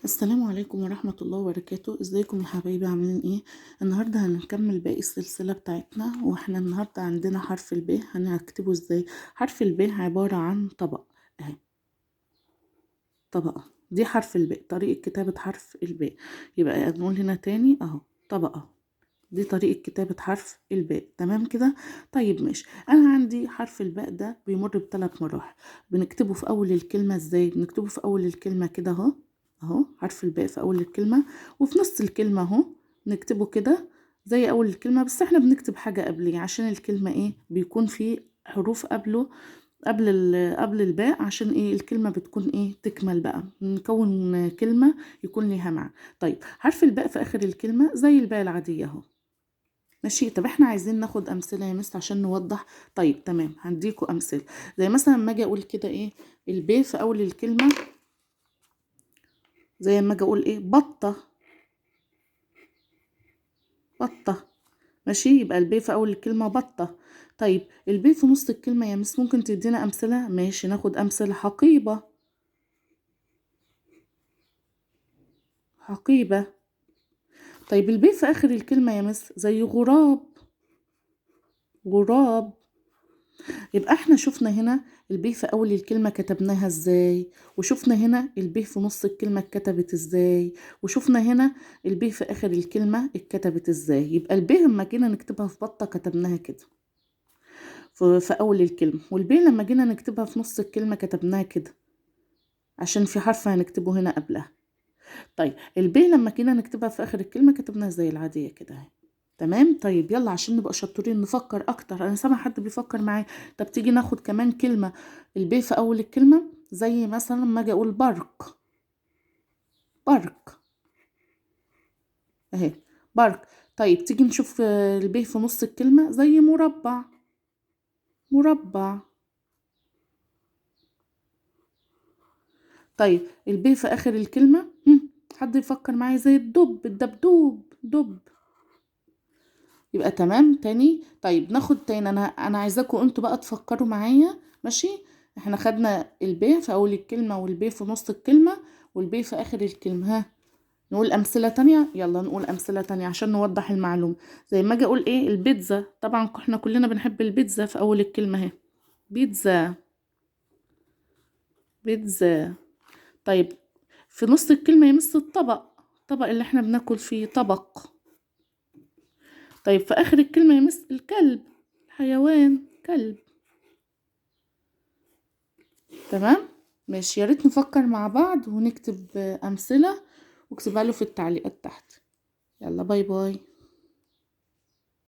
السلام عليكم ورحمة الله وبركاته. ازيكم يا حبايبي، عاملين ايه؟ النهاردة هنكمل باقي السلسلة بتاعتنا، واحنا النهاردة عندنا حرف الب. هنكتبه ازاي؟ حرف الب عبارة عن طبق اهي، طبقة. دي حرف الب، طريقة كتابة حرف الب. يبقى نقول هنا تاني اهو، طبقة. دي طريقة كتابة حرف الباء، تمام كده؟ طيب ماشي. أنا عندي حرف الباء ده بيمر بثلاث مراحل. بنكتبه في أول الكلمة ازاي؟ بنكتبه في أول الكلمة كده اهو، اهو حرف الباء في أول الكلمة، وفي نص الكلمة اهو نكتبه كده زي أول الكلمة، بس احنا بنكتب حاجة قبليه عشان الكلمة ايه؟ بيكون في حروف قبله، قبل الباء، عشان ايه؟ الكلمة بتكون ايه؟ تكمل بقى، نكون كلمة يكون ليها معنى. طيب حرف الباء في آخر الكلمة زي الباء العادية اهو، ماشي. طب احنا عايزين ناخد امثله يا مس عشان نوضح. طيب تمام، هنديكوا امثله. زي مثلا لما اجي اقول كده ايه؟ الب في اول الكلمه، زي ما اجي اقول ايه؟ بطه، بطه. ماشي، يبقى الب في اول الكلمه بطه. طيب الب في نص الكلمه يا مس، ممكن تدينا امثله؟ ماشي، ناخد امثله. حقيبه، حقيبه. طيب الب في اخر الكلمه يا مس زي غراب، غراب. يبقى احنا شفنا هنا الب في اول الكلمة كتبناها ازاي، وشفنا هنا الب في نص الكلمة اتكتبت ازاي، وشفنا هنا الب في اخر الكلمة اتكتبت ازاي. يبقى الب لما جينا نكتبها في بطة كتبناها كده في اول الكلمة، والب لما جينا نكتبها في نص الكلمة كتبناها كده عشان في حرف هنكتبه هنا قبلها. طيب الب لما جينا نكتبها في اخر الكلمة كتبناها زي العادية كده اهي. تمام. طيب يلا عشان نبقى شطورين نفكر اكتر، انا سامع حد بيفكر معايا. طب تيجي ناخد كمان كلمة الب في اول الكلمة، زي مثلا لما اجي اقول برق، برق اهي، برق. طيب تيجي نشوف الب في نص الكلمة زي مربع، مربع. طيب الب في اخر الكلمة، حد يفكر معايا؟ زي الدب، الدبدوب، دب. يبقى تمام تاني. طيب ناخد تاني، انا عايزاكم انتوا بقى تفكروا معايا، ماشي. احنا خدنا الب في اول الكلمة، والب في نص الكلمة، والب في اخر الكلمة. ها، نقول امثلة تانية. يلا نقول امثلة تانية عشان نوضح المعلومة. زي ما اجي اقول ايه؟ البيتزا. طبعا احنا كلنا بنحب البيتزا في اول الكلمة اهي، بيتزا، بيتزا. طيب في نص الكلمة يمس الطبق، الطبق اللي احنا بناكل فيه، طبق. طيب في اخر الكلمة يمس الكلب، حيوان، كلب. تمام ماشي. يا ريت نفكر مع بعض ونكتب أمثلة، واكتبها له في التعليقات تحت. يلا باي باي.